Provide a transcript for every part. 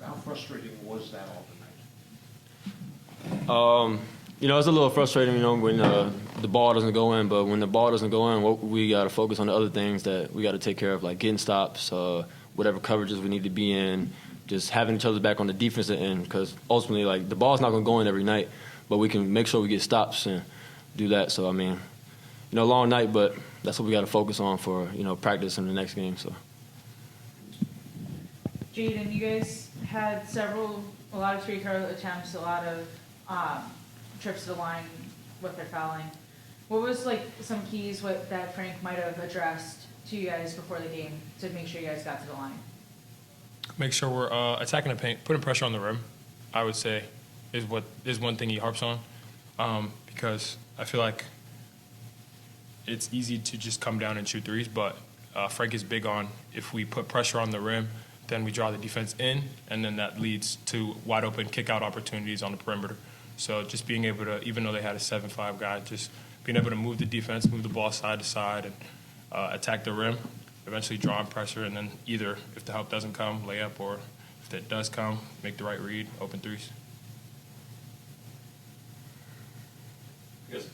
How frustrating was that all tonight? It's a little frustrating, when the ball doesn't go in. But when the ball doesn't go in, we got to focus on the other things that we got to take care of, like getting stops, whatever coverages we need to be in, just having each other back on the defensive end. Because ultimately, like, the ball's not going to go in every night, but we can make sure we get stops and do that. So, long night, but that's what we got to focus on for, practice in the next game. So. Jaden, you guys had a lot of free throw attempts, a lot of trips to the line with their fouling. What was some keys that Frank might have addressed to you guys before the game to make sure you guys got to the line? Make sure we're attacking the paint, putting pressure on the rim, I would say, is one thing he harps on, because I feel like it's easy to just come down and shoot threes, but Frank is big on if we put pressure on the rim, then we draw the defense in, and then that leads to wide open kick-out opportunities on the perimeter. So just being able to, even though they had a 7-5 guy, just being able to move the defense, move the ball side to side, and attack the rim, eventually drawing pressure, and then either, if the help doesn't come, layup, or if it does come, make the right read, open threes. Because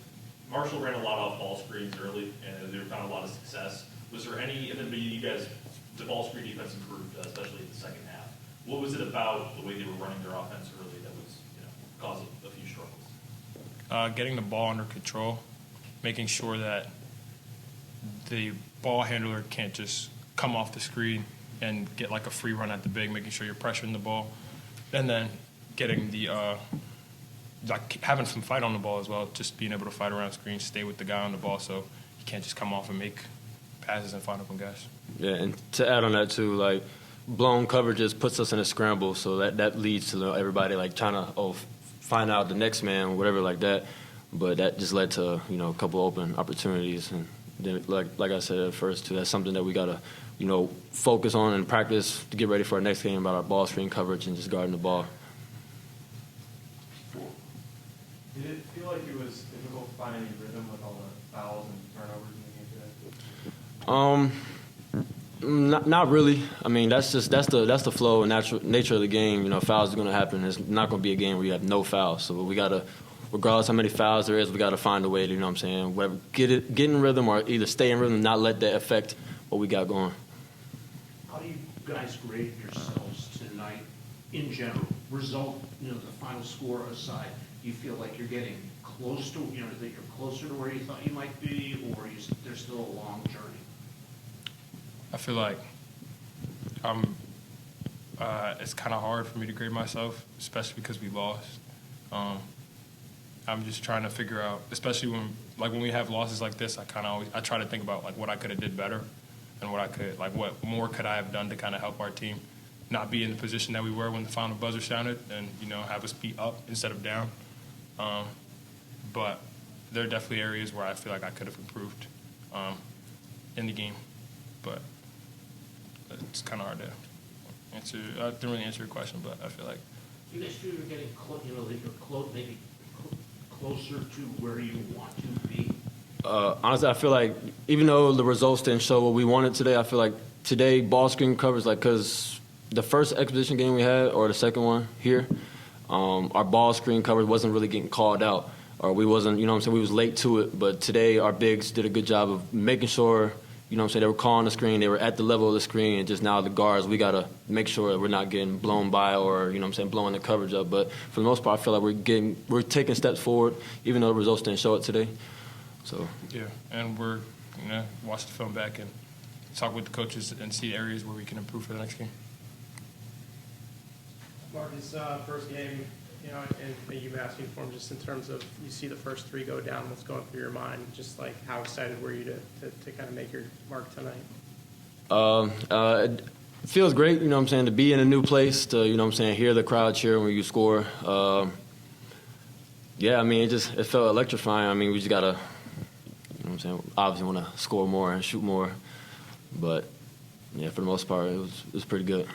Marshall ran a lot off ball screens early, and they found a lot of success. Was there any, and then the ball screen defense improved, especially in the second half. What was it about the way they were running their offense early that was, causing a few struggles? Getting the ball under control, making sure that the ball handler can't just come off the screen and get like a free run at the big, making sure you're pressuring the ball, and then getting having some fight on the ball as well, just being able to fight around screens, stay with the guy on the ball so he can't just come off and make passes and find open guys. Yeah, and to add on that too, like, blown coverages puts us in a scramble, so that leads to everybody trying to find out the next man, whatever like that. But that just led to a couple open opportunities, and then like I said at first too, that's something that we gotta focus on and practice to get ready for our next game about our ball screen coverage and just guarding the ball. Did it feel like it was difficult to find any rhythm with all the fouls and turnovers in the game today? Not really. That's the flow and nature of the game. Fouls are going to happen. It's not going to be a game where you have no fouls. So we got to, regardless how many fouls there is, we got to find a way to, whatever, get in rhythm or either stay in rhythm, not let that affect what we got going. How do you guys grade yourselves tonight in general? Result, the final score aside, do you feel like you're getting close to, that you're closer to where you thought you might be, or there's still a long journey? I feel like it's kind of hard for me to grade myself, especially because we lost. I'm just trying to figure out, especially when we have losses like this, I try to think about what I could have did better and what more could I have done to kind of help our team not be in the position that we were when the final buzzer sounded, and have us be up instead of down. But there are definitely areas where I feel like I could have improved in the game, but it's kind of hard to answer. I didn't really answer your question, but I feel like You guys feel you're getting maybe closer to where you want to be? Honestly, I feel like even though the results didn't show what we wanted today, I feel like today ball screen covers, because the first exhibition game we had, or the second one here, our ball screen coverage wasn't really getting called out, or we wasn't, we was late to it. But today our bigs did a good job of making sure, they were calling the screen, they were at the level of the screen, and just now the guards, we got to make sure that we're not getting blown by or, blowing the coverage up. But for the most part, I feel like we're taking steps forward, even though the results didn't show it today. So yeah, and we're watch the film back and talk with the coaches and see areas where we can improve for the next game. Marcus, first game, in a UMass uniform, just in terms of you see the first three go down, what's going through your mind? Just how excited were you to kind of make your mark tonight? It feels great, to be in a new place, to, hear the crowd cheer when you score. It felt electrifying. We just got to, obviously want to score more and shoot more. But, yeah, for the most part, it was pretty good.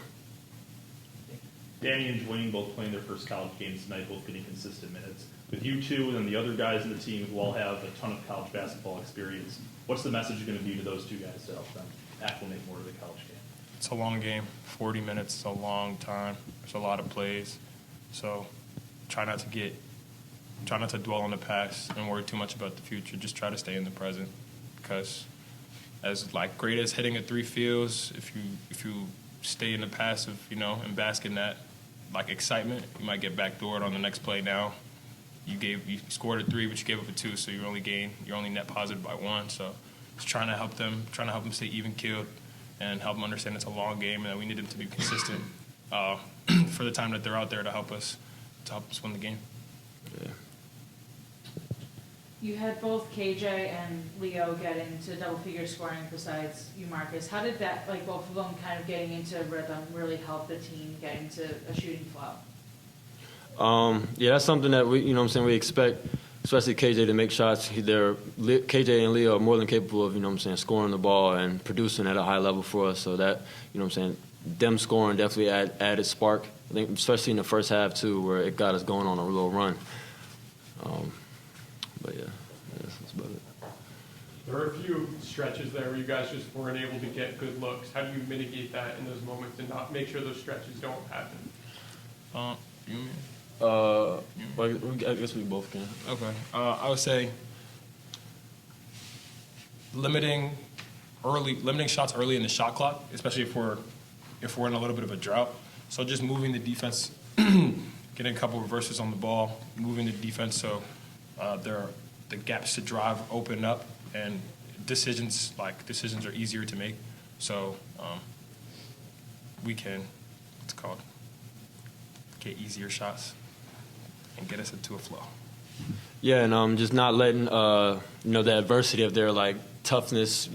Danny and Dwayne both playing their first college games tonight, both getting consistent minutes. With you two and the other guys in the team who all have a ton of college basketball experience, what's the message going to be to those two guys to help them acclimate more to the college game? it's a long game. 40 minutes is a long time. There's a lot of plays. So try not to dwell on the past and worry too much about the future. Just try to stay in the present, because as like great as hitting at 3 feels, if you stay in the past of, and bask in that like excitement, you might get backdoored on the next play. Now you scored a 3, but you gave up a 2, so you're only net positive by 1. So just trying to help them stay even keeled and help them understand it's a long game and that we need them to be consistent for the time that they're out there to help us win the game. Yeah. You had both KJ and Leo get into double figure scoring besides you, Marcus. How did that, like both of them kind of getting into rhythm, really help the team get into a shooting flow? Yeah, that's something that we expect, especially KJ to make shots. KJ and Leo are more than capable of, scoring the ball and producing at a high level for us. So that, them scoring definitely added spark. I think especially in the first half too, where it got us going on a little run. But yeah, that's about it. There were a few stretches there where you guys just weren't able to get good looks. How do you mitigate that in those moments and not make sure those stretches don't happen? Well, I guess we both can. Okay. I would say limiting shots early in the shot clock, especially if we're in a little bit of a drought. So just moving the defense, getting a couple reverses on the ball, moving the defense so the gaps to drive open up, and decisions are easier to make. So we can, get easier shots and get us into a flow. Yeah, and just not letting the adversity of their like toughness,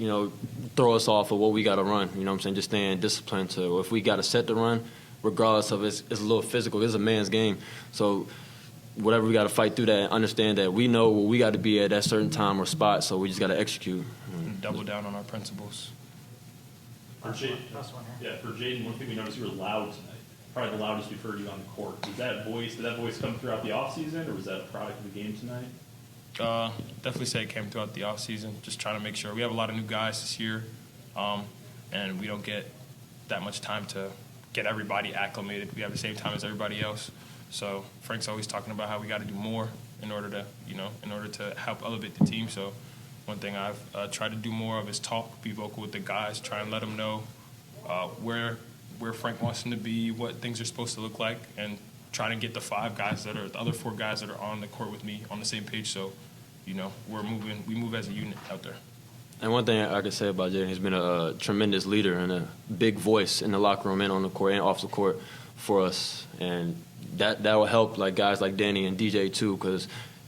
throw us off of what we got to run. Just staying disciplined to if we got to set the run, regardless of it's a little physical. It's a man's game, so whatever we got to fight through that. Understand that we know where we got to be at that certain time or spot, so we just got to execute. And double down on our principles. For Jaden, one thing we noticed, you were loud tonight. Probably the loudest we've heard you on the court. Did that voice come throughout the offseason, or was that a product of the game tonight? Definitely say it came throughout the offseason. Just trying to make sure we have a lot of new guys this year, and we don't get that much time to get everybody acclimated. We have the same time as everybody else. So Frank's always talking about how we got to do more in order to help elevate the team. So one thing I've tried to do more of is talk, be vocal with the guys, try and let them know where Frank wants them to be, what things are supposed to look like, and trying to get the other 4 guys that are on the court with me on the same page. So, we move as a unit out there. And one thing I could say about Jaden, he's been a tremendous leader and a big voice in the locker room and on the court and off the court for us. And that will help like guys like Danny and DJ too, because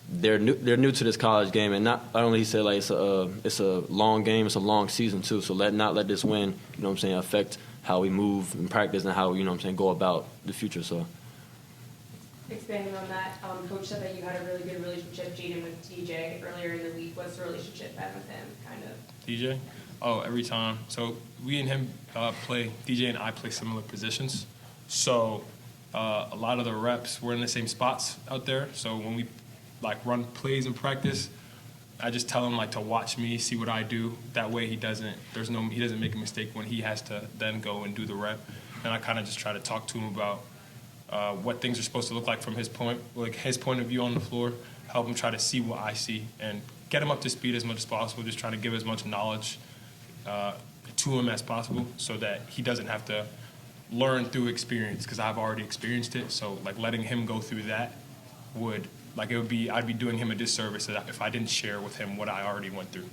they're new to this college game, and not only he said like it's a long game, it's a long season too. So not let this win, affect how we move and practice and how we, go about the future. So. Expanding on that, Coach said that you had a really good relationship, Jaden, with DJ earlier in the week. What's the relationship been with him, kind of? DJ? Oh, every time. So we and him DJ and I play similar positions. So a lot of the reps, we're in the same spots out there. So when we run plays in practice, I just tell him to watch me, see what I do. That way he doesn't make a mistake when he has to then go and do the rep. And I kind of just try to talk to him about what things are supposed to look like from his point of view on the floor, help him try to see what I see, and get him up to speed as much as possible, just trying to give as much knowledge to him as possible so that he doesn't have to learn through experience, because I've already experienced it. So letting him go through that I'd be doing him a disservice if I didn't share with him what I already went through.